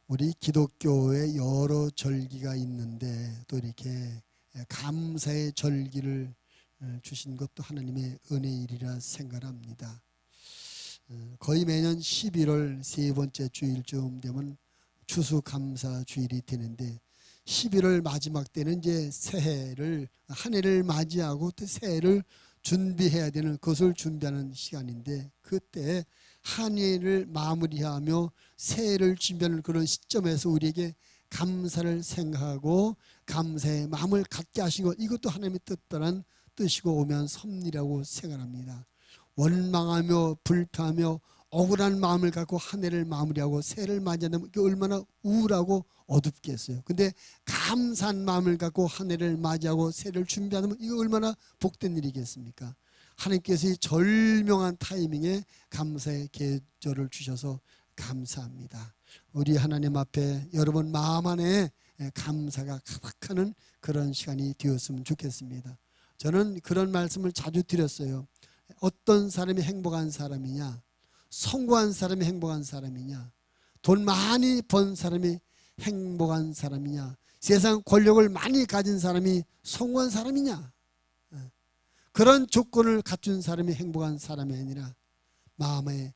우리 기독교에 여러 절기가 있는데 또 이렇게 감사의 절기를 주신 것도 하나님의 은혜일이라 생각합니다. 거의 매년 11월 세 번째 주일쯤 되면 추수감사 주일이 되는데 11월 마지막 때는 이제 새해를 한 해를 맞이하고 또 새해를 준비해야 되는 것을 준비하는 시간인데 그때 한 해를 마무리하며 새해를 준비하는 그런 시점에서 우리에게 감사를 생각하고 감사의 마음을 갖게 하신 것, 이것도 하나님의 뜻대로란 뜻이고 오면 섭리라고 생각합니다. 원망하며 불평하며 억울한 마음을 갖고 한 해를 마무리하고 새해를 맞이한다면 이게 얼마나 우울하고 어둡겠어요. 근데 감사한 마음을 갖고 한 해를 맞이하고 새해를 준비한다면 이거 얼마나 복된 일이겠습니까? 하나님께서 이 절명한 타이밍에 감사의 계절을 주셔서 감사합니다. 우리 하나님 앞에 여러분 마음 안에 감사가 가득하는 그런 시간이 되었으면 좋겠습니다. 저는 그런 말씀을 자주 드렸어요. 어떤 사람이 행복한 사람이냐, 성공한 사람이 행복한 사람이냐, 돈 많이 번 사람이 행복한 사람이냐, 세상 권력을 많이 가진 사람이 성공한 사람이냐, 그런 조건을 갖춘 사람이 행복한 사람이 아니라 마음에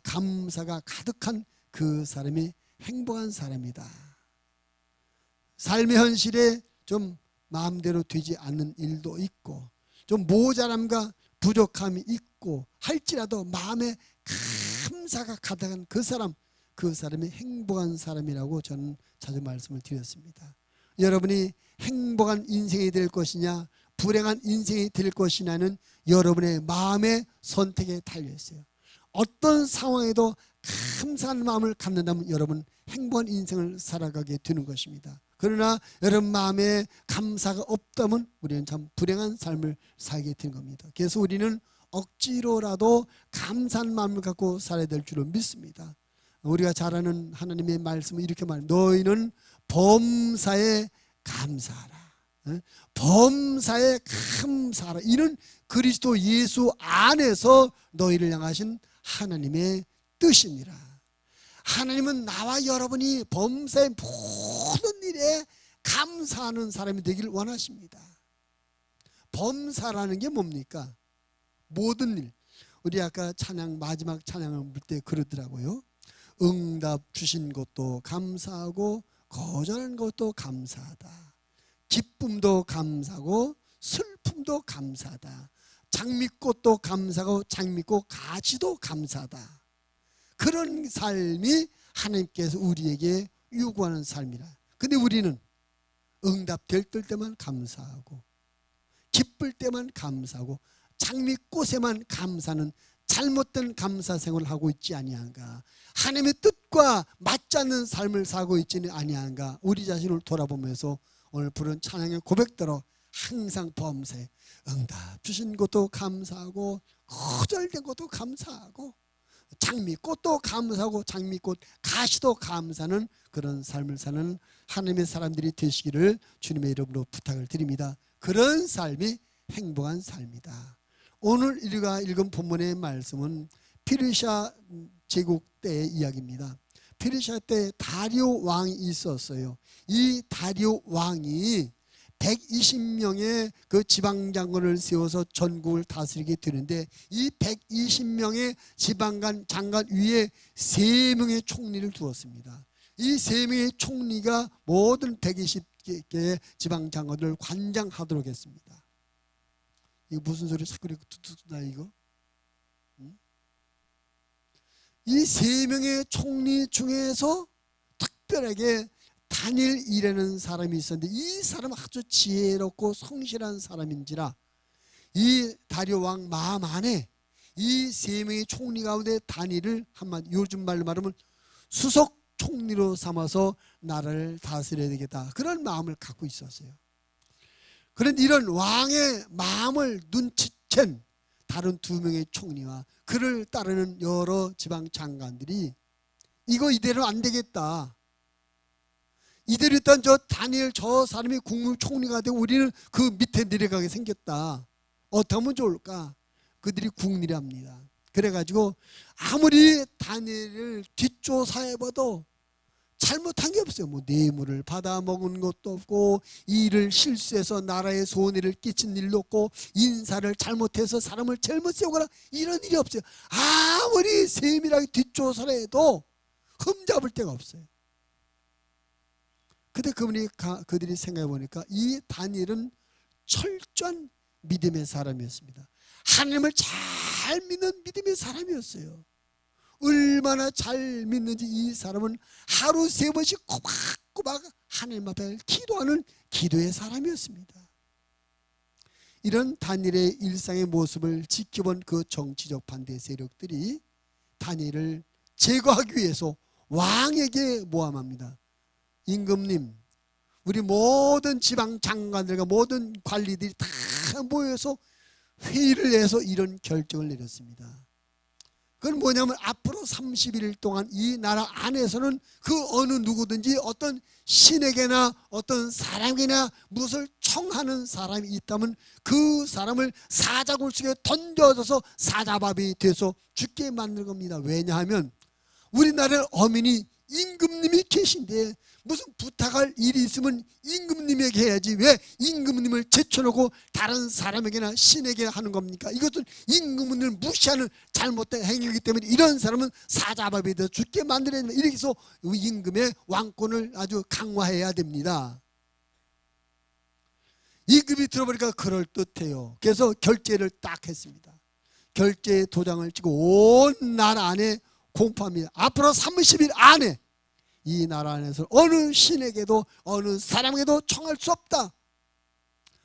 감사가 가득한 그 사람이 행복한 사람이다. 삶의 현실에 좀 마음대로 되지 않는 일도 있고 좀 모자람과 부족함이 있고 할지라도 마음에 감사가 가득한 그 사람이 행복한 사람이라고 저는 자주 말씀을 드렸습니다. 여러분이 행복한 인생이 될 것이냐 불행한 인생이 될 것이냐는 여러분의 마음의 선택에 달려있어요. 어떤 상황에도 감사한 마음을 갖는다면 여러분 행복한 인생을 살아가게 되는 것입니다. 그러나 여러분 마음에 감사가 없다면 우리는 참 불행한 삶을 살게 되는 겁니다. 그래서 우리는 억지로라도 감사한 마음을 갖고 살아야 될 줄로 믿습니다. 우리가 잘 아는 하나님의 말씀은 이렇게 말합니다. 너희는 범사에 감사하라. 범사에 감사하라. 이는 그리스도 예수 안에서 너희를 향하신 하나님의 뜻이니라. 하나님은 나와 여러분이 범사의 모든 일에 감사하는 사람이 되기를 원하십니다. 범사라는 게 뭡니까? 모든 일. 우리 아까 마지막 찬양을 볼 때 그러더라고요. 응답 주신 것도 감사하고 거절한 것도 감사하다. 기쁨도 감사하고 슬픔도 감사하다. 장미꽃도 감사하고 장미꽃 가지도 감사하다. 그런 삶이 하나님께서 우리에게 요구하는 삶이라. 근데 우리는 응답될 때만 감사하고 기쁠 때만 감사하고 장미꽃에만 감사는 잘못된 감사 생활을 하고 있지 아니한가. 하나님의 뜻과 맞지 않는 삶을 살고 있지는 아니한가. 우리 자신을 돌아보면서 오늘 부른 찬양의 고백대로 항상 범사에 응답 주신 것도 감사하고 거절된 것도 감사하고 장미꽃도 감사하고 장미꽃 가시도 감사하는 그런 삶을 사는 하나님의 사람들이 되시기를 주님의 이름으로 부탁을 드립니다. 그런 삶이 행복한 삶이다. 오늘 우리가 읽은 본문의 말씀은 페르시아 제국 때의 이야기입니다. 페르시아 때 다리오 왕이 있었어요. 이 다리오 왕이 120명의 그 지방장관을 세워서 전국을 다스리게 되는데 이 120명의 지방관 장관 위에 3명의 총리를 두었습니다. 이 3명의 총리가 모든 120개의 지방장관을 관장하도록 했습니다. 이거 무슨 소리 자꾸 이렇게 툭툭 나 이거? 이 3명의 총리 중에서 특별하게 다니엘이라는 사람이 있었는데 이 사람은 아주 지혜롭고 성실한 사람인지라 이 다리오 왕 마음 안에 이 3명의 총리 가운데 다니엘을 한마디 요즘 말로 말하면 수석 총리로 삼아서 나라를 다스려야 되겠다. 그런 마음을 갖고 있었어요. 그런데 이런 왕의 마음을 눈치챈 다른 2명의 총리와 그를 따르는 여러 지방 장관들이 이거 이대로 안 되겠다. 이대로 있던 저 다니엘 저 사람이 국무총리가 되고 우리는 그 밑에 내려가게 생겼다. 어떻게 하면 좋을까? 그들이 궁리랍니다. 그래가지고 아무리 다니엘을 뒷조사해봐도 잘못한 게 없어요. 뭐 뇌물을 받아 먹은 것도 없고, 일을 실수해서 나라에 손해를 끼친 일도 없고, 인사를 잘못해서 사람을 잘못 세우거나 이런 일이 없어요. 아무리 세밀하게 뒷조사를 해도 흠잡을 데가 없어요. 근데 그들이 생각해 보니까 이 다니엘은 철저한 믿음의 사람이었습니다. 하나님을 잘 믿는 믿음의 사람이었어요. 얼마나 잘 믿는지 이 사람은 하루 3번씩 꼬박꼬박 하나님 앞에 기도하는 기도의 사람이었습니다. 이런 다니엘의 일상의 모습을 지켜본 그 정치적 반대 세력들이 다니엘을 제거하기 위해서 왕에게 모함합니다. 임금님, 우리 모든 지방 장관들과 모든 관리들이 다 모여서 회의를 해서 이런 결정을 내렸습니다. 그건 뭐냐면 앞으로 30일 동안 이 나라 안에서는 그 어느 누구든지 어떤 신에게나 어떤 사람에게나 무엇을 청하는 사람이 있다면 그 사람을 사자굴 속에 던져져서 사자밥이 돼서 죽게 만들 겁니다. 왜냐하면 우리나라에 어민이 임금님이 계신데 무슨 부탁할 일이 있으면 임금님에게 해야지 왜 임금님을 제쳐놓고 다른 사람에게나 신에게 하는 겁니까? 이것은 임금님을 무시하는 잘못된 행위이기 때문에 이런 사람은 사자밥이 되어 죽게 만들어야 됩니다. 이렇게 해서 임금의 왕권을 아주 강화해야 됩니다. 임금이 들어보니까 그럴듯해요. 그래서 결제를 딱 했습니다. 결제 도장을 찍고 온 나라 안에 공포합니다. 앞으로 30일 안에 이 나라 안에서 어느 신에게도 어느 사람에게도 청할 수 없다.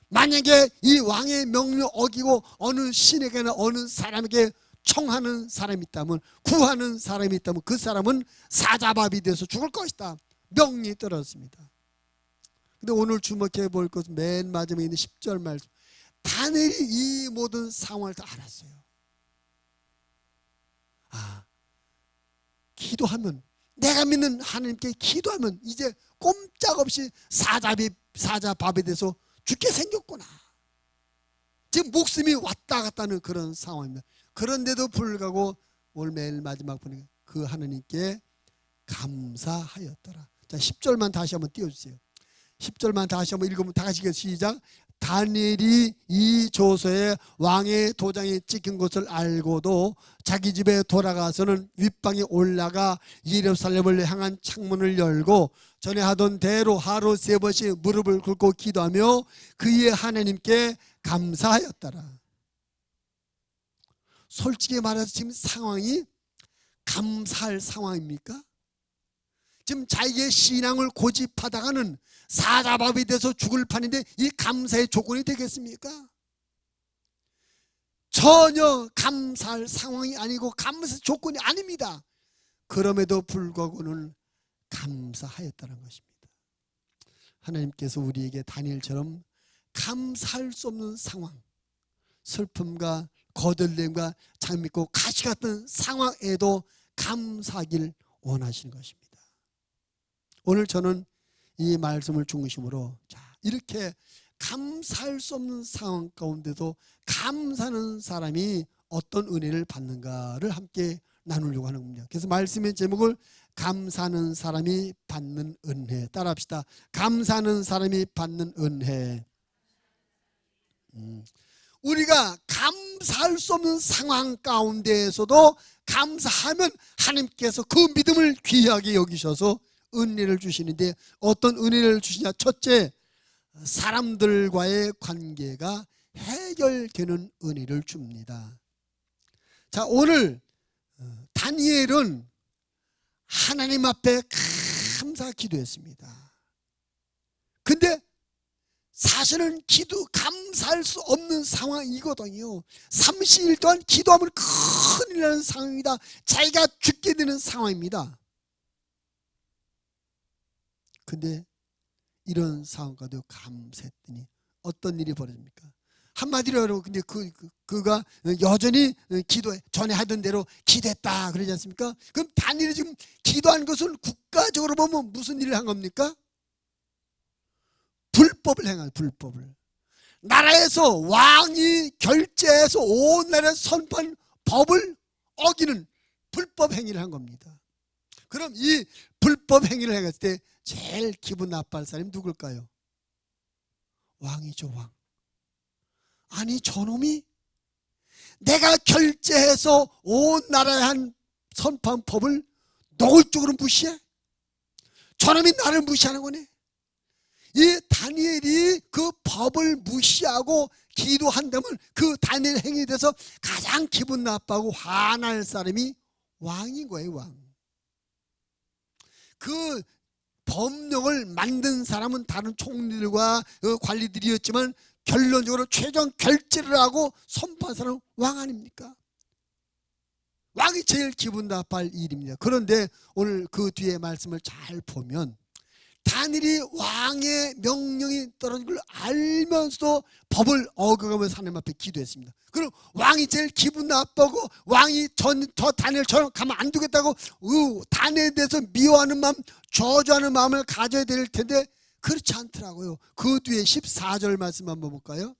만약에 이 왕의 명령 어기고 어느 신에게나 어느 사람에게 청하는 사람이 있다면, 구하는 사람이 있다면 그 사람은 사자밥이 돼서 죽을 것이다. 명령이 떨어졌습니다. 근데 오늘 주목해 볼 것은 맨 마지막에 있는 10절 말씀. 다니엘이 이 모든 상황을 다 알았어요. 기도하면, 내가 믿는 하나님께 기도하면 이제 꼼짝없이 사자밥에 대해서 죽게 생겼구나. 지금 목숨이 왔다 갔다 하는 그런 상황입니다. 그런데도 불구하고 오늘 매일 마지막 보니까 그 하나님께 감사하였더라. 자, 10절만 다시 한번 띄워주세요. 10절만 다시 한번 읽으면 다 같이 시작. 다니엘이 이 조서에 왕의 도장이 찍힌 것을 알고도 자기 집에 돌아가서는 윗방에 올라가 예루살렘을 향한 창문을 열고 전에 하던 대로 하루 3번씩 무릎을 꿇고 기도하며 그의 하나님께 감사하였더라. 솔직히 말해서 지금 상황이 감사할 상황입니까? 지금 자기의 신앙을 고집하다가는 사자밥이 돼서 죽을 판인데 이 감사의 조건이 되겠습니까? 전혀 감사할 상황이 아니고 감사의 조건이 아닙니다. 그럼에도 불구하고는 감사하였다는 것입니다. 하나님께서 우리에게 다니엘처럼 감사할 수 없는 상황, 슬픔과 거들림과 장밋고 가시 같은 상황에도 감사하길 원하시는 것입니다. 오늘 저는 이 말씀을 중심으로 이렇게 감사할 수 없는 상황 가운데도 감사하는 사람이 어떤 은혜를 받는가를 함께 나누려고 하는 겁니다. 그래서 말씀의 제목을 감사하는 사람이 받는 은혜, 따라합시다. 감사하는 사람이 받는 은혜. 우리가 감사할 수 없는 상황 가운데에서도 감사하면 하나님께서 그 믿음을 귀하게 여기셔서 은혜를 주시는데 어떤 은혜를 주시냐? 첫째, 사람들과의 관계가 해결되는 은혜를 줍니다. 자, 오늘 다니엘은 하나님 앞에 감사 기도했습니다. 근데 사실은 감사할 수 없는 상황이거든요. 30일 동안 기도하면 큰일 나는 상황입니다. 자기가 죽게 되는 상황입니다. 근데 이런 상황과도 감사했더니 어떤 일이 벌어집니까? 한마디로 여러분, 근데 그가 여전히 기도해, 전에 하던 대로 기도했다 그러지 않습니까? 그럼 다니엘이 지금 기도한 것은 국가적으로 보면 무슨 일을 한 겁니까? 불법을 행한, 불법을. 나라에서 왕이 결제해서 온 나라에 선포한 법을 어기는 불법 행위를 한 겁니다. 그럼 이 불법 행위를 해갔을 때 제일 기분 나빠할 사람이 누굴까요? 왕이죠, 왕. 아니 저놈이 내가 결제해서 온 나라에 한 선포한 법을 노골적으로 무시해? 저놈이 나를 무시하는 거네. 이 다니엘이 그 법을 무시하고 기도한다면 그 다니엘 행위에 대해서 가장 기분 나빠하고 화날 사람이 왕인 거예요, 왕. 그 법령을 만든 사람은 다른 총리들과 관리들이었지만 결론적으로 최종 결제를 하고 선포한 사람은 왕 아닙니까? 왕이 제일 기분 나빠할 일입니다. 그런데 오늘 그 뒤에 말씀을 잘 보면 다니엘이 왕의 명령이 떨어진 걸 알면서도 법을 어겨가면서 하나님 앞에 기도했습니다. 그럼 왕이 제일 기분 나빠고 왕이 저 다니엘처럼 가만 안 두겠다고 다니엘에 대해서 미워하는 마음, 저주하는 마음을 가져야 될 텐데 그렇지 않더라고요. 그 뒤에 14절 말씀 한번 볼까요?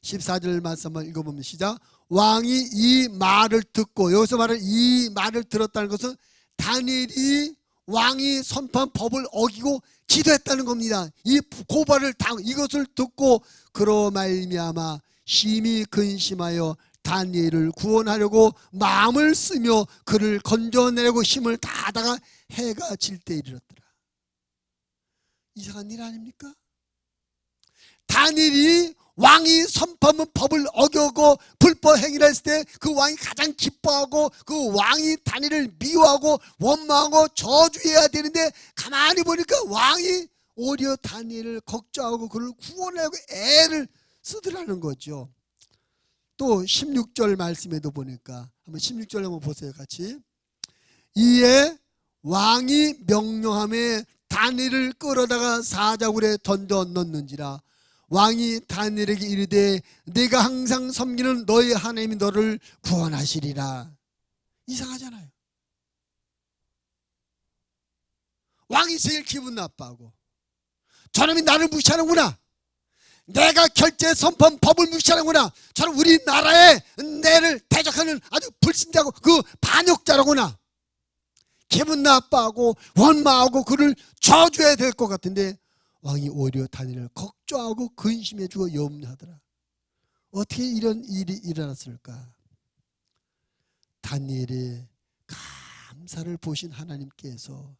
14절 말씀 한번 읽어보면 시작. 왕이 이 말을 듣고, 여기서 말하는 이 말을 들었다는 것은 다니엘이 왕이 선포한 법을 어기고 기도했다는 겁니다. 이 고발을 이것을 듣고 그로 말미암아 심히 근심하여 다니엘을 구원하려고 마음을 쓰며 그를 건져내려고 힘을 다하다가 해가 질 때 이르렀더라. 이상한 일 아닙니까? 다니엘이 왕이 선포한 법을 어겨고 불법 행위를 했을 때 그 왕이 가장 기뻐하고 그 왕이 다니엘을 미워하고 원망하고 저주해야 되는데 가만히 보니까 왕이 오히려 다니엘을 걱정하고 그를 구원하고 애를 쓰더라는 거죠. 또 16절 말씀에도 보니까 한번 16절 한번 보세요, 같이. 이에 왕이 명령함에 다니엘을 끌어다가 사자굴에 던져 넣는지라. 왕이 다니엘에게 이르되 내가 항상 섬기는 너의 하나님이 너를 구원하시리라. 이상하잖아요. 왕이 제일 기분 나빠하고 저놈이 나를 무시하는구나, 내가 결제 선포한 법을 무시하는구나, 저는 우리나라에 내를 대적하는 아주 불신자고 그 반역자라구나, 기분 나빠하고 원망하고 그를 저주해야 될 것 같은데 왕이 오히려 다니엘을 걱정하고 근심해주고 염려하더라. 어떻게 이런 일이 일어났을까? 다니엘의 감사를 보신 하나님께서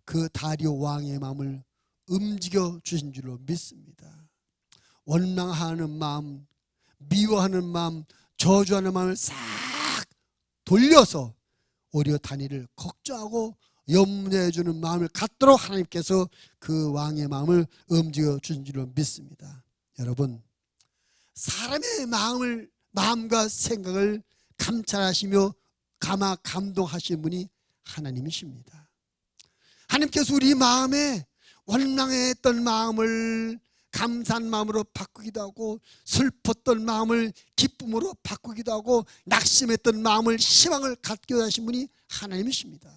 그 다리오 왕의 마음을 움직여 주신 줄로 믿습니다. 원망하는 마음, 미워하는 마음, 저주하는 마음을 싹 돌려서 오히려 다니엘을 걱정하고 염려해주는 마음을 갖도록 하나님께서 그 왕의 마음을 움직여 주신 줄로 믿습니다. 여러분, 사람의 마음과 생각을 감찰하시며 감동하시는 분이 하나님이십니다. 하나님께서 우리 마음에 원망했던 마음을 감사한 마음으로 바꾸기도 하고, 슬펐던 마음을 기쁨으로 바꾸기도 하고, 낙심했던 마음을 희망을 갖게 하신 분이 하나님이십니다.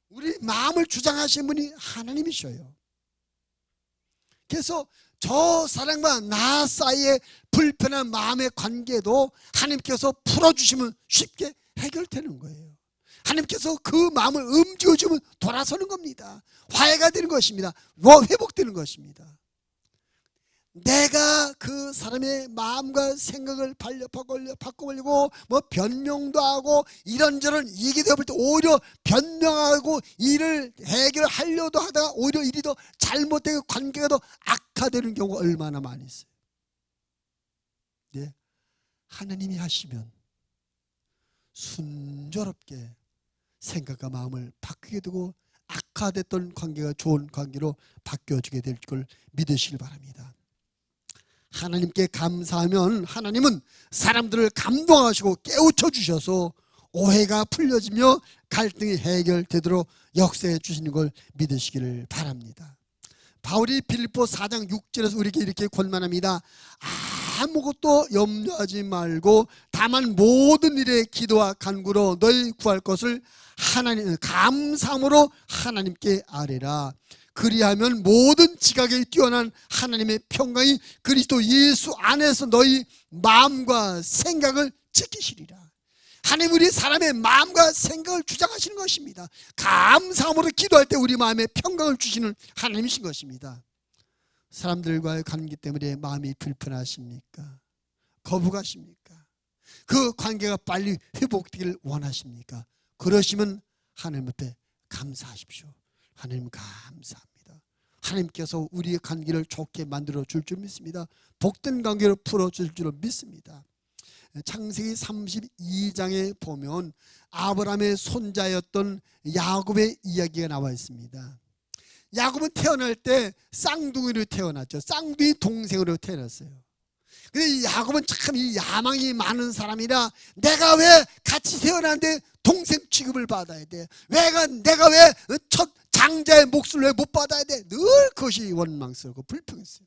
우리 마음을 주장하신 분이 하나님이셔요. 그래서 저 사람과 나 사이의 불편한 마음의 관계도 하나님께서 풀어주시면 쉽게 해결되는 거예요. 하나님께서 그 마음을 움직여주면 돌아서는 겁니다. 화해가 되는 것입니다. 회복되는 것입니다. 내가 그 사람의 마음과 생각을 바꿔보려고 변명도 하고 이런저런 얘기도 해볼 때 오히려 변명하고 일을 해결하려도 하다가 오히려 일이 더 잘못되고 관계가 더 악화되는 경우가 얼마나 많이 있어요. 네, 하나님이 하시면 순조롭게 생각과 마음을 바뀌게 되고 악화됐던 관계가 좋은 관계로 바뀌어지게 될 걸 믿으시길 바랍니다. 하나님께 감사하면 하나님은 사람들을 감동하시고 깨우쳐 주셔서 오해가 풀려지며 갈등이 해결되도록 역사해 주시는 걸 믿으시기를 바랍니다. 바울이 빌립보 4장 6절에서 우리에게 이렇게 권면합니다. 아무것도 염려하지 말고 다만 모든 일에 기도와 간구로 너희 구할 것을 하나님 감사함으로 하나님께 아뢰라. 그리하면 모든 지각에 뛰어난 하나님의 평강이 그리스도 예수 안에서 너희 마음과 생각을 지키시리라. 하나님 우리 사람의 마음과 생각을 주장하시는 것입니다. 감사함으로 기도할 때 우리 마음에 평강을 주시는 하나님이신 것입니다. 사람들과의 관계 때문에 마음이 불편하십니까? 거부가십니까? 그 관계가 빨리 회복되기를 원하십니까? 그러시면 하나님 앞에 감사하십시오. 하나님 감사합니다. 하나님께서 우리의 관계를 좋게 만들어 줄 줄 믿습니다. 복된 관계로 풀어줄 줄 믿습니다. 창세기 32장에 보면 아브라함의 손자였던 야곱의 이야기가 나와 있습니다. 야곱은 태어날 때 쌍둥이로 태어났죠. 쌍둥이 동생으로 태어났어요. 근데 야곱은 참 이 야망이 많은 사람이라 내가 왜 같이 태어났는데 동생 취급을 받아야 돼? 내가 왜 첫 장자의 몫을 왜 못 받아야 돼? 늘 그것이 원망스럽고 불평했어요.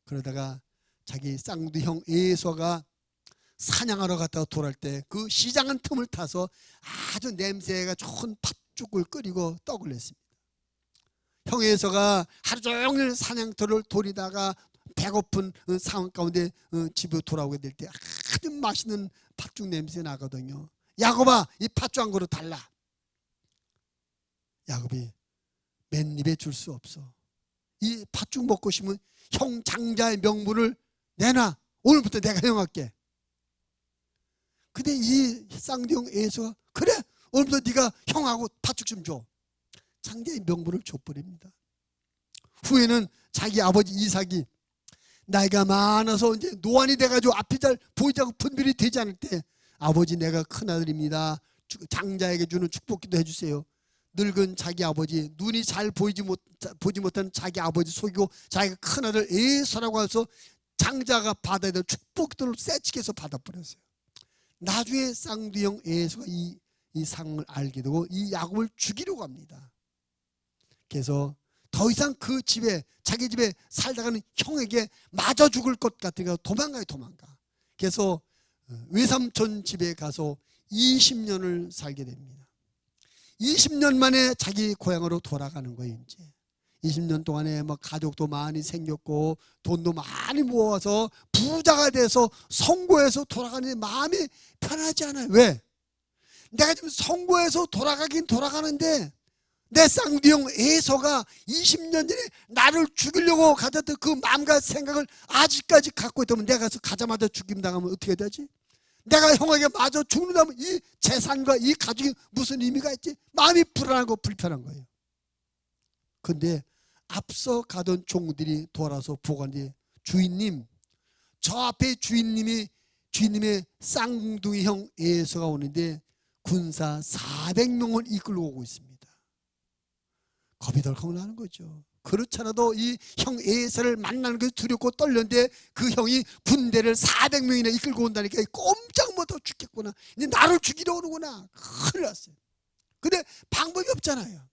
그러다가 자기 쌍둥이 형 에서가 사냥하러 갔다가 돌아올 때 그 시장한 틈을 타서 아주 냄새가 좋은 팥죽을 끓이고 떡을 냈습니다. 형 에서가 하루 종일 사냥터를 돌리다가 배고픈 상황 가운데 집에 돌아오게 될 때 아주 맛있는 팥죽 냄새 나거든요. 야곱아, 이 팥죽 한 그릇 달라. 야곱이 맨입에 줄 수 없어. 이 팥죽 먹고 싶으면 형 장자의 명분을 내놔. 오늘부터 내가 형할게. 근데 이 쌍둥이 형 에서가 그래, 오늘부터 네가 형하고 팥죽 좀 줘. 장자의 명분을 줘버립니다. 후에는 자기 아버지 이삭이 나이가 많아서 이제 노안이 돼가지고 앞이 잘 보이지 않고 분별이 되지 않을 때 아버지, 내가 큰아들입니다. 장자에게 주는 축복기도 해주세요. 늙은 자기 아버지, 눈이 잘 보지 못한 자기 아버지 속이고 자기가 큰아들 에서라고 해서 장자가 받아야 될 축복들을 세치게서 받아버렸어요. 나중에 쌍둥이 형 에서가 이 상황을 알게 되고 이 야곱을 죽이려고 합니다. 그래서 더 이상 그 집에, 자기 집에 살다가는 형에게 맞아 죽을 것 같으니까 도망가. 그래서 외삼촌 집에 가서 20년을 살게 됩니다. 20년 만에 자기 고향으로 돌아가는 거예요. 이제 20년 동안에 뭐 가족도 많이 생겼고 돈도 많이 모아서 부자가 돼서 성공해서 돌아가는데 마음이 편하지 않아요. 왜? 내가 지금 성공해서 돌아가긴 돌아가는데 내 쌍둥이 형 에서가 20년 전에 나를 죽이려고 가졌던 그 마음과 생각을 아직까지 갖고 있다면 내가 가서 가자마자 죽임당하면 어떻게 되지? 내가 형에게 마저 죽는다면 이 재산과 이 가족이 무슨 의미가 있지? 마음이 불안하고 불편한 거예요. 근데 앞서 가던 종들이 돌아서 보건데 주인님, 저 앞에 주인님의 쌍둥이 형 에서가 오는데 군사 400명을 이끌고 오고 있습니다. 겁이 덜컥 나는 거죠. 그렇잖아도 이 형 에서를 만나는 게 두렵고 떨렸는데 그 형이 군대를 400명이나 이끌고 온다니까 꼼짝 못하고 죽겠구나. 이제 나를 죽이러 오는구나. 큰일 났어요. 근데 방법이 없잖아요.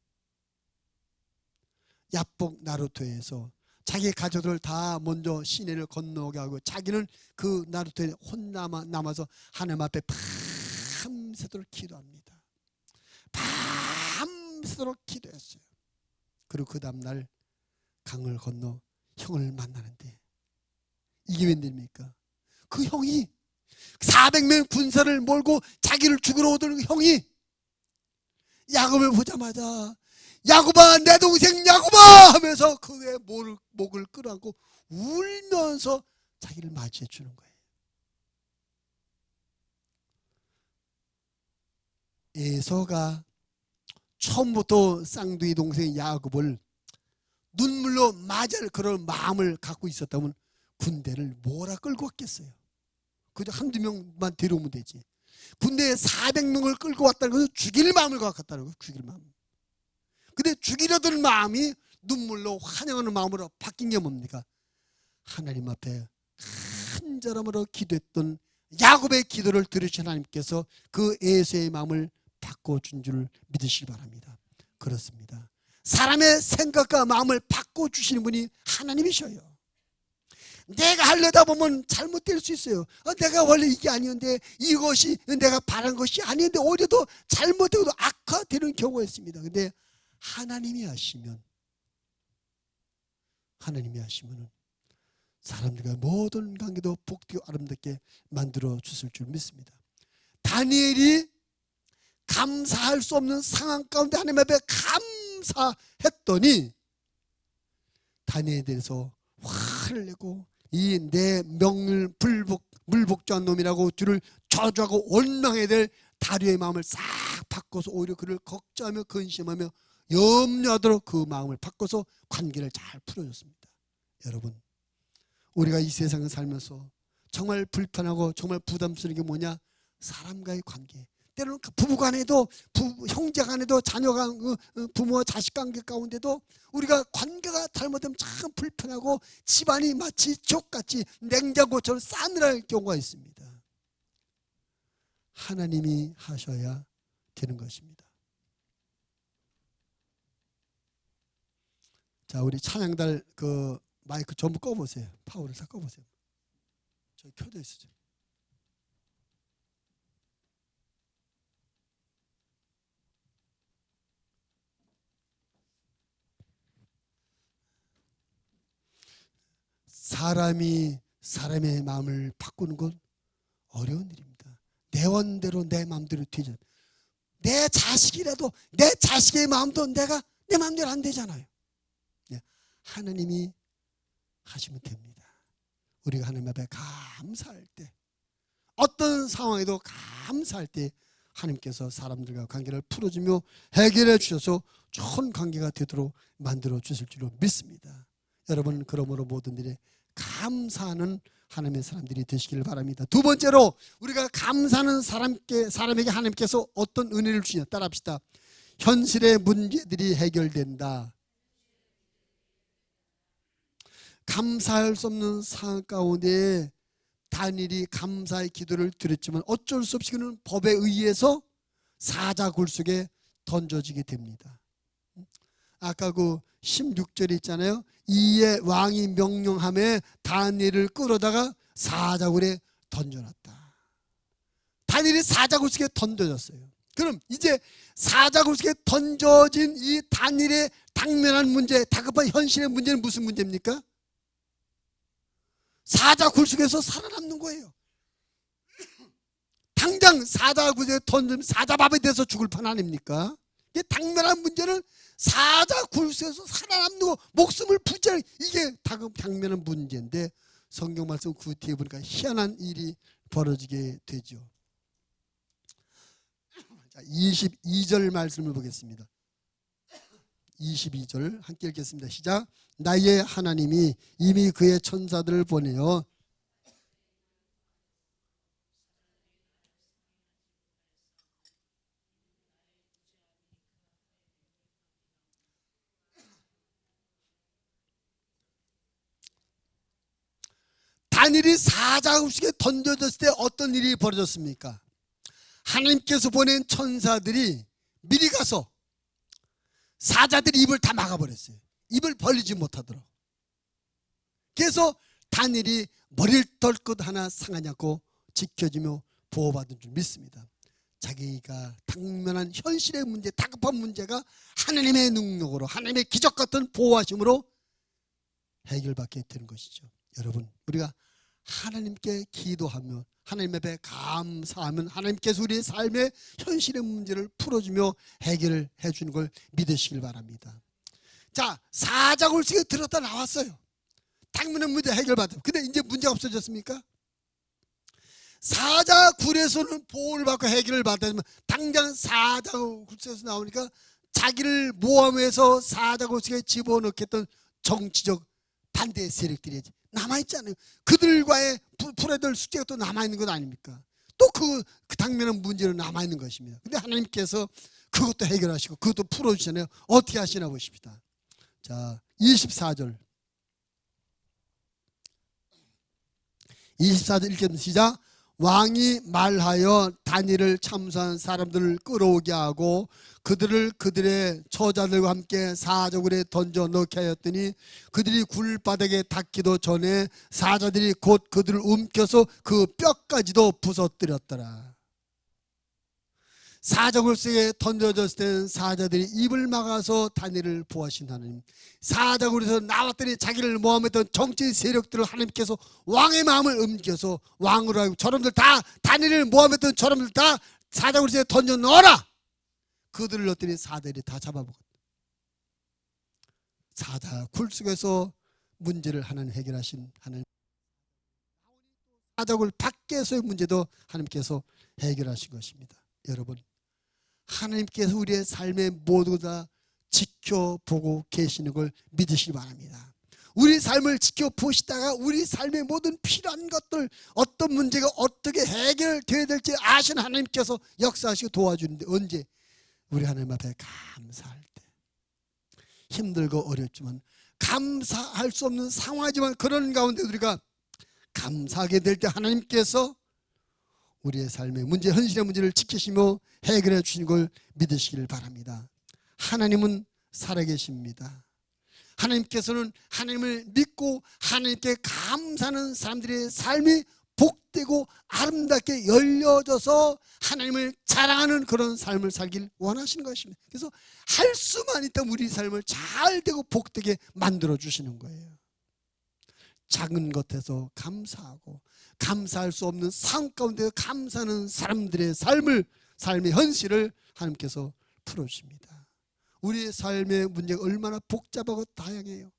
야복 나루토에서 자기 가족들 다 먼저 시내를 건너게 하고 자기는 그 나루토에 혼자 남아서 하나님 앞에 밤새도록 기도합니다. 밤새도록 기도했어요. 그리고 그 다음날 강을 건너 형을 만나는데 이게 웬일입니까? 그 형이 400명 군사를 몰고 자기를 죽으러 오던 형이 야곱을 보자마자 야곱아, 내 동생 야곱아 하면서 그의 목을 끌어안고 울면서 자기를 맞이해 주는 거예요. 에서가 처음부터 쌍둥이 동생 야곱을 눈물로 맞을 그런 마음을 갖고 있었다면 군대를 뭐라 끌고 왔겠어요? 그저 한두 명만 데려오면 되지. 군대에 400명을 끌고 왔다는 것은 죽일 마음을 갖고 왔다는 거예요. 죽일 마음. 근데 죽이려던 마음이 눈물로 환영하는 마음으로 바뀐 게 뭡니까? 하나님 앞에 간절함으로 기도했던 야곱의 기도를 들으신 하나님께서 그 에서의 마음을 바꿔준 줄 믿으시기 바랍니다. 그렇습니다. 사람의 생각과 마음을 바꿔주시는 분이 하나님이셔요. 내가 하려다 보면 잘못될 수 있어요. 내가 원래 이게 아니었는데 이것이 내가 바란 것이 아닌데 오히려 더 잘못되고 악화되는 경우가 있습니다. 근데 하나님이 하시면 사람들과 모든 관계도 복되고 아름답게 만들어 주실 줄 믿습니다. 다니엘이 감사할 수 없는 상황 가운데 하나님 앞에 감사했더니 다니엘에 대해서 화를 내고 이 내 명을 물복종한 놈이라고 주를 저주하고 원망해야 될 다리오의 마음을 싹 바꿔서 오히려 그를 걱정하며 근심하며 염려하도록 그 마음을 바꿔서 관계를 잘 풀어줬습니다. 여러분, 우리가 이 세상을 살면서 정말 불편하고 정말 부담스러운 게 뭐냐? 사람과의 관계. 때로는 부부간에도 형제간에도 자녀간 부모와 자식 관계 가운데도 우리가 관계가 잘못되면 참 불편하고 집안이 마치 지옥같이 냉장고처럼 싸늘할 경우가 있습니다. 하나님이 하셔야 되는 것입니다. 자, 우리 찬양달 그 마이크 전부 꺼보세요. 파워를 다 꺼보세요. 저기 켜져 있어요. 사람이 사람의 마음을 바꾸는 건 어려운 일입니다. 내 원대로 내 마음대로 되죠. 내 자식이라도 내 자식의 마음도 내가 내 마음대로 안 되잖아요. 하나님이 하시면 됩니다. 우리가 하나님 앞에 감사할 때, 어떤 상황에도 감사할 때 하나님께서 사람들과 관계를 풀어주며 해결해 주셔서 좋은 관계가 되도록 만들어 주실 줄로 믿습니다. 여러분, 그러므로 모든 일에 감사하는 하나님의 사람들이 되시기를 바랍니다. 두 번째로 우리가 감사하는 사람에게 하나님께서 어떤 은혜를 주시냐, 따라합시다. 현실의 문제들이 해결된다. 감사할 수 없는 상황 가운데 다니엘이 감사의 기도를 드렸지만 어쩔 수 없이 그는 법에 의해서 사자 굴속에 던져지게 됩니다. 아까 그 16절에 있잖아요. 이에 왕이 명령함에 다니엘을 끌어다가 사자굴에 던져놨다. 다니엘이 사자굴 속에 던져졌어요. 그럼 이제 사자굴 속에 던져진 이 다니엘의 당면한 문제, 다급한 현실의 문제는 무슨 문제입니까? 사자굴 속에서 살아남는 거예요. 당장 사자굴 속에 던지면 사자밥에 대해서 죽을 판 아닙니까? 이게 당면한 문제는 사자굴 속에서 살아남는 거, 목숨을 부지하는, 이게 당면한 문제인데 성경 말씀 그 뒤에 보니까 희한한 일이 벌어지게 되죠. 자, 22절 말씀을 보겠습니다. 22절 함께 읽겠습니다. 시작. 나의 하나님이 이미 그의 천사들을 보내어 다니엘이 사자굴 속에 던져졌을 때 어떤 일이 벌어졌습니까? 하나님께서 보낸 천사들이 미리 가서 사자들이 입을 다 막아버렸어요. 입을 벌리지 못하도록. 그래서 다니엘이 머리를 덜끝 하나 상하지 않고 지켜지며 보호받은 줄 믿습니다. 자기가 당면한 현실의 문제, 다급한 문제가 하나님의 능력으로, 하나님의 기적 같은 보호하심으로 해결받게 되는 것이죠. 여러분, 우리가 하나님께 기도하며 하나님 앞에 감사하면 하나님께서 우리의 삶의 현실의 문제를 풀어주며 해결을 해주는 걸 믿으시길 바랍니다. 자, 사자굴 속에 들었다 나왔어요. 당면한 문제 해결받아요. 근데 이제 문제가 없어졌습니까? 사자굴에서는 보호를 받고 해결을 받았지만 당장 사자굴에서 나오니까 자기를 모함해서 사자굴 속에 집어넣겠던 정치적 반대 세력들이 남아있잖아요. 그들과의 풀어야 될 숙제가 또 남아있는 것 아닙니까? 또 그 당면한 문제는 남아있는 것입니다. 근데 하나님께서 그것도 해결하시고 그것도 풀어주잖아요. 어떻게 하시나 보십시다. 자, 24절 24절 읽겠습니다. 시작. 왕이 말하여 다니엘을 참수한 사람들을 끌어오게 하고 그들을 그들의 처자들과 함께 사자굴에 던져 넣게 하였더니 그들이 굴바닥에 닿기도 전에 사자들이 곧 그들을 움켜서 그 뼈까지도 부서뜨렸더라. 사자굴 속에 던져졌을 때는 사자들이 입을 막아서 다니엘을 보호하신 하나님, 사자굴에서 나왔더니 자기를 모함했던 정치 세력들을 하나님께서 왕의 마음을 움직여서 왕으로 하고 저놈들 다, 다니엘을 모함했던 저놈들 다 사자굴 속에 던져 넣어라. 그들을 넣었더니 사자들이 다 잡아먹었다. 사자굴 속에서 문제를 하나님 해결하신 하나님, 사자굴 밖에서의 문제도 하나님께서 해결하신 것입니다. 여러분, 하나님께서 우리의 삶의 모두 다 지켜보고 계시는 걸 믿으시기 바랍니다. 우리 삶을 지켜보시다가 우리 삶의 모든 필요한 것들, 어떤 문제가 어떻게 해결되어야 될지 아시는 하나님께서 역사하시고 도와주는데, 언제? 우리 하나님 앞에 감사할 때. 힘들고 어렵지만, 감사할 수 없는 상황이지만 그런 가운데 우리가 감사하게 될 때 하나님께서 우리의 삶의 문제, 현실의 문제를 지키시며 해결해 주신 걸 믿으시길 바랍니다. 하나님은 살아계십니다. 하나님께서는 하나님을 믿고 하나님께 감사하는 사람들의 삶이 복되고 아름답게 열려져서 하나님을 자랑하는 그런 삶을 살길 원하시는 것입니다. 그래서 할 수만 있다면 우리 삶을 잘 되고 복되게 만들어 주시는 거예요. 작은 것에서 감사하고, 감사할 수 없는 상황 가운데 감사하는 사람들의 삶의 현실을 하나님께서 풀어주십니다. 우리의 삶의 문제가 얼마나 복잡하고 다양해요.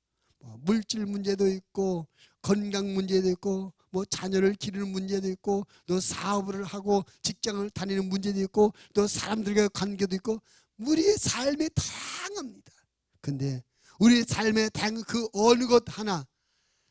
물질 문제도 있고, 건강 문제도 있고, 자녀를 기르는 문제도 있고, 또 사업을 하고 직장을 다니는 문제도 있고, 또 사람들과의 관계도 있고, 우리의 삶이 다양합니다. 근데 우리의 삶의 다양한 그 어느 것 하나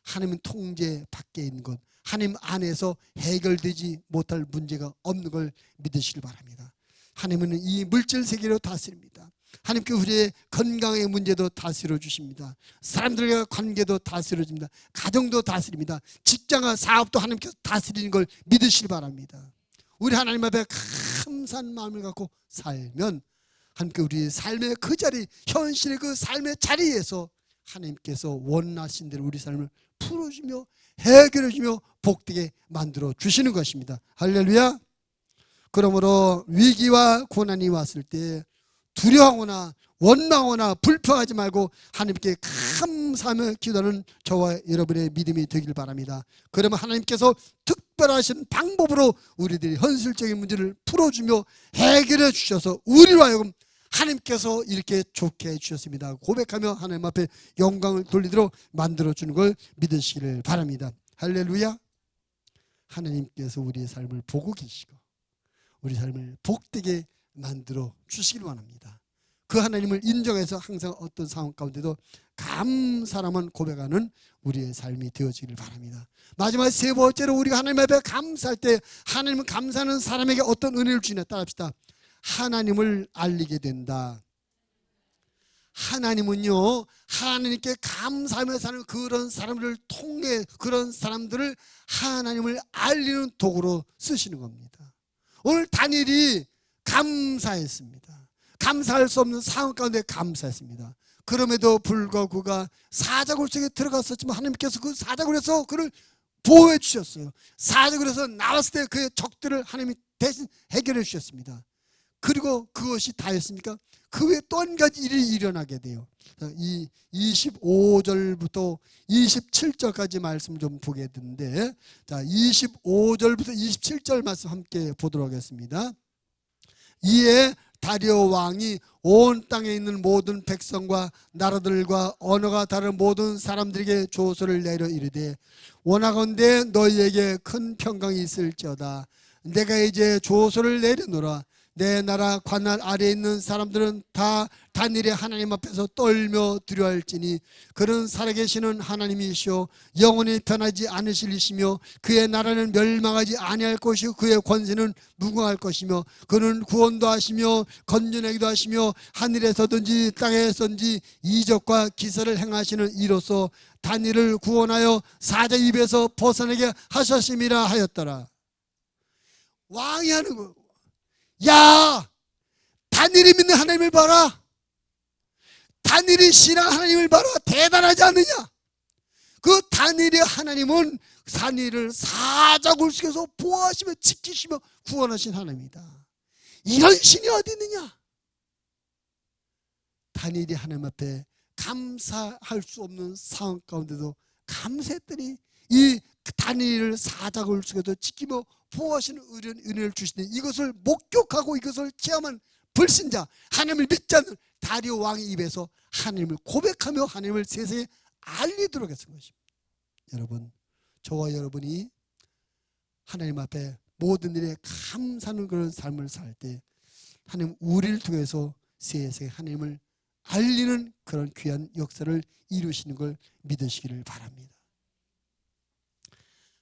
하나님 통제 밖에 있는 것, 하나님 안에서 해결되지 못할 문제가 없는 걸 믿으시길 바랍니다. 하나님은 이 물질 세계로 다스립니다. 하나님께 우리의 건강의 문제도 다스려 주십니다. 사람들과 관계도 다스려 줍니다. 가정도 다스립니다. 직장과 사업도 하나님께서 다스리는 걸 믿으시길 바랍니다. 우리 하나님 앞에 감사한 마음을 갖고 살면 하나님께 우리의 삶의 그 자리, 현실의 그 삶의 자리에서 하나님께서 원하신 대로 우리 삶을 풀어주며 해결해주며 복되게 만들어 주시는 것입니다. 할렐루야. 그러므로 위기와 고난이 왔을 때 두려워하거나 원망하거나 불평하지 말고 하나님께 감사하며 기도하는 저와 여러분의 믿음이 되길 바랍니다. 그러면 하나님께서 특별하신 방법으로 우리들의 현실적인 문제를 풀어주며 해결해 주셔서 우리로 하여금 하나님께서 이렇게 좋게 해주셨습니다 고백하며 하나님 앞에 영광을 돌리도록 만들어주는 걸 믿으시기를 바랍니다. 할렐루야. 하나님께서 우리의 삶을 보고 계시고 우리 삶을 복되게 만들어 주시길 원합니다. 그 하나님을 인정해서 항상 어떤 상황 가운데도 감사라만 고백하는 우리의 삶이 되어지길 바랍니다. 마지막 세 번째로 우리가 하나님 앞에 감사할 때 하나님은 감사하는 사람에게 어떤 은혜를 주시냐 따라합시다. 하나님을 알리게 된다. 하나님은요, 하나님께 감사하며 사는 그런 사람들을 통해 그런 사람들을 하나님을 알리는 도구로 쓰시는 겁니다. 오늘 다니엘이 감사했습니다. 감사할 수 없는 상황 가운데 감사했습니다. 그럼에도 불구하고 그가 사자굴 속에 들어갔었지만 하나님께서 그 사자굴에서 그를 보호해 주셨어요. 사자굴에서 나왔을 때 그의 적들을 하나님이 대신 해결해 주셨습니다. 그리고 그것이 다였습니까? 그 외에 또 한 가지 일이 일어나게 돼요. 이 25절부터 27절까지 말씀 좀 보게 되는데, 자 25절부터 27절 말씀 함께 보도록 하겠습니다. 이에 다리오 왕이 온 땅에 있는 모든 백성과 나라들과 언어가 다른 모든 사람들에게 조서를 내려 이르되 원하건대 너희에게 큰 평강이 있을지어다. 내가 이제 조서를 내려노라. 내 나라 관할 아래에 있는 사람들은 다 다니엘의 하나님 앞에서 떨며 두려워할지니 그는 살아계시는 하나님이시오 영원히 변하지 않으실 이시며 그의 나라는 멸망하지 아니할 것이고 그의 권세는 무궁할 것이며 그는 구원도 하시며 건져내기도 하시며 하늘에서든지 땅에서든지 이적과 기사를 행하시는 이로써 다니엘을 구원하여 사자 입에서 벗어나게 하셨음이라 하였더라. 왕이 하는 거, 야, 다니엘이 믿는 하나님을 봐라. 다니엘이 신앙 하나님을 봐라. 대단하지 않느냐? 그 다니엘의 하나님은 다니엘을 사자굴 속에서 보호하시며 지키시며 구원하신 하나님이다. 이런 신이 어디 있느냐? 다니엘이 하나님 앞에 감사할 수 없는 상황 가운데도 감사했더니 이 다니엘을 사자굴 속에도 지키며 보호하시는 은혜를 주시니 이것을 목격하고 이것을 체험한 불신자, 하나님을 믿지 않는 다리오 왕의 입에서 하나님을 고백하며 하나님을 세상에 알리도록 했던 것입니다. 여러분, 저와 여러분이 하나님 앞에 모든 일에 감사하는 그런 삶을 살 때 하나님 우리를 통해서 세상에 하나님을 알리는 그런 귀한 역사를 이루시는 걸 믿으시기를 바랍니다.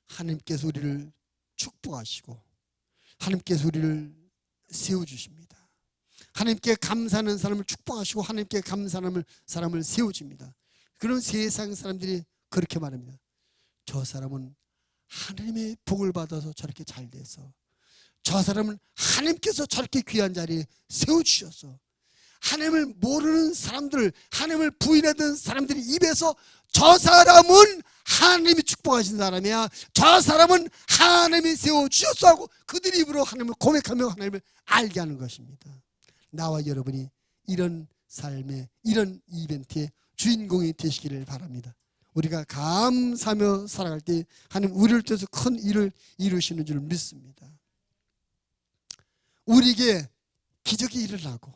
하나님께서 우리를 축복하시고 하나님께서 우리를 세워주십니다. 하나님께 감사하는 사람을 축복하시고 하나님께 감사하는 사람을 세워줍니다. 그런 세상 사람들이 그렇게 말합니다. 저 사람은 하나님의 복을 받아서 저렇게 잘 돼서, 저 사람은 하나님께서 저렇게 귀한 자리에 세워주셔서, 하나님을 모르는 사람들, 하나님을 부인하던 사람들이 입에서 저 사람은 하나님이 축복하신 사람이야, 저 사람은 하나님이 세워주셨어 하고 그들 입으로 하나님을 고백하며 하나님을 알게 하는 것입니다. 나와 여러분이 이런 삶의, 이런 이벤트의 주인공이 되시기를 바랍니다. 우리가 감사하며 살아갈 때 하나님 우리를 통해서 큰 일을 이루시는 줄 믿습니다. 우리에게 기적이 일어나고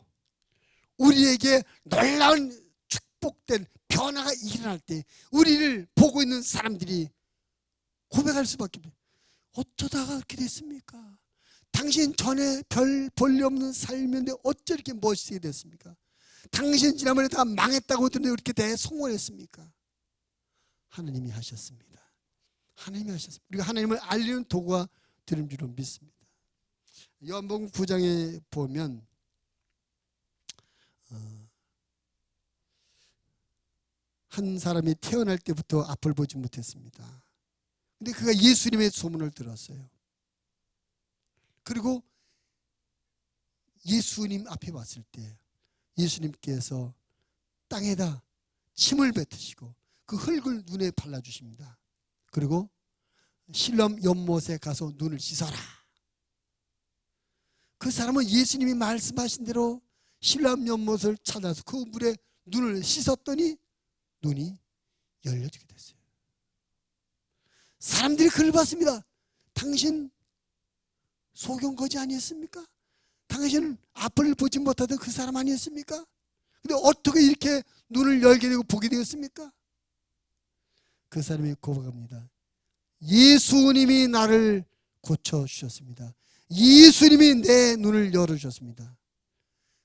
우리에게 놀라운 축복된 변화가 일어날 때 우리를 보고 있는 사람들이 고백할 수밖에 없어요. 어쩌다가 그렇게 됐습니까? 당신 전에 별 볼일 없는 삶이었는데 어째 이렇게 멋있게 됐습니까? 당신 지난번에 다 망했다고 들었는데 왜 이렇게 대성공했습니까? 하나님이 하셨습니다. 하나님이 하셨습니다. 우리가 하나님을 알리는 도구가 되는 줄로 믿습니다. 요한복음 9장에 보면 한 사람이 태어날 때부터 앞을 보지 못했습니다. 근데 그가 예수님의 소문을 들었어요. 그리고 예수님 앞에 왔을 때 예수님께서 땅에다 침을 뱉으시고 그 흙을 눈에 발라주십니다. 그리고 실로암 연못에 가서 눈을 씻어라. 그 사람은 예수님이 말씀하신 대로 실로암 연못을 찾아서 그 물에 눈을 씻었더니 눈이 열려지게 됐어요. 사람들이 그를 봤습니다. 당신 소경거지 아니었습니까? 당신은 앞을 보지 못하던 그 사람 아니었습니까? 근데 어떻게 이렇게 눈을 열게 되고 보게 되었습니까? 그 사람이 고백합니다. 예수님이 나를 고쳐주셨습니다. 예수님이 내 눈을 열어주셨습니다.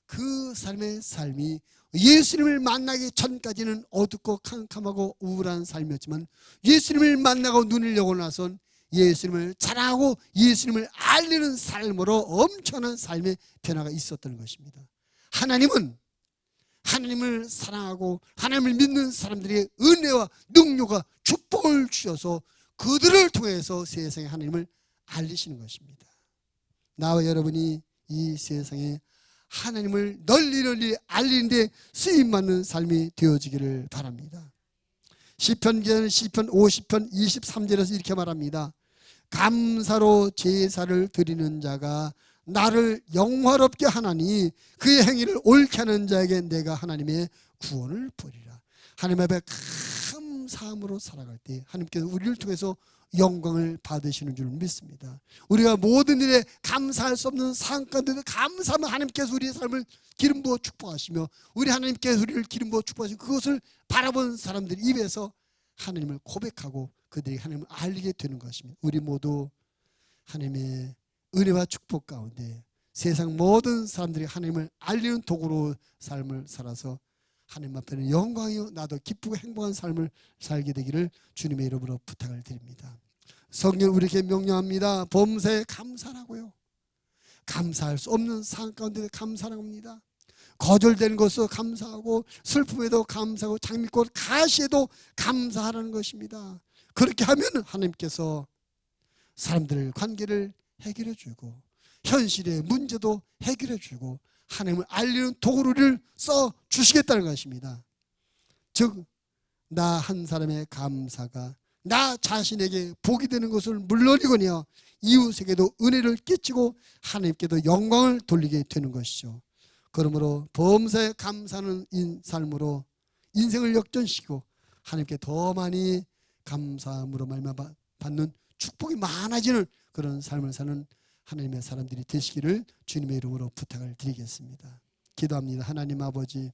그 사람의 삶이 예수님을 만나기 전까지는 어둡고 캄캄하고 우울한 삶이었지만 예수님을 만나고 눈을 열고 나선 예수님을 자랑하고 예수님을 알리는 삶으로 엄청난 삶의 변화가 있었던 것입니다. 하나님은 하나님을 사랑하고 하나님을 믿는 사람들에게 은혜와 능력과 축복을 주셔서 그들을 통해서 세상에 하나님을 알리시는 것입니다. 나와 여러분이 이 세상에 하나님을 널리 알리는 데 쓰임받는 삶이 되어지기를 바랍니다. 시편 50편 23절에서 이렇게 말합니다. 감사로 제사를 드리는 자가 나를 영화롭게 하나니 그의 행위를 옳게 하는 자에게 내가 하나님의 구원을 보리라. 하나님 앞에 감사함으로 살아갈 때 하나님께서 우리를 통해서 영광을 받으시는 줄 믿습니다. 우리가 모든 일에 감사할 수 없는 상황 가운데도 감사하면 하나님께서 우리의 삶을 기름 부어 축복하시며 우리 하나님께서 우리를 기름 부어 축복하시고 그것을 바라본 사람들 입에서 하나님을 고백하고 그들이 하나님을 알리게 되는 것입니다. 우리 모두 하나님의 은혜와 축복 가운데 세상 모든 사람들이 하나님을 알리는 도구로 삶을 살아서 하나님 앞에는 영광이요 나도 기쁘고 행복한 삶을 살게 되기를 주님의 이름으로 부탁을 드립니다. 성령 우리에게 명령합니다. 범사에 감사하고요. 감사할 수 없는 상황 가운데 감사합니다. 거절된 것도 감사하고 슬픔에도 감사하고 장미꽃 가시에도 감사하라는 것입니다. 그렇게 하면 하나님께서 사람들 관계를 해결해 주고 현실의 문제도 해결해 주고 하나님을 알리는 도구를 써 주시겠다는 것입니다. 즉 나 한 사람의 감사가 나 자신에게 복이 되는 것을 물론이거니와 이웃에게도 은혜를 끼치고 하나님께도 영광을 돌리게 되는 것이죠. 그러므로 범사에 감사하는 삶으로 인생을 역전시키고 하나님께 더 많이 감사함으로 말미암아 받는 축복이 많아지는 그런 삶을 사는 하나님의 사람들이 되시기를 주님의 이름으로 부탁을 드리겠습니다. 기도합니다. 하나님 아버지,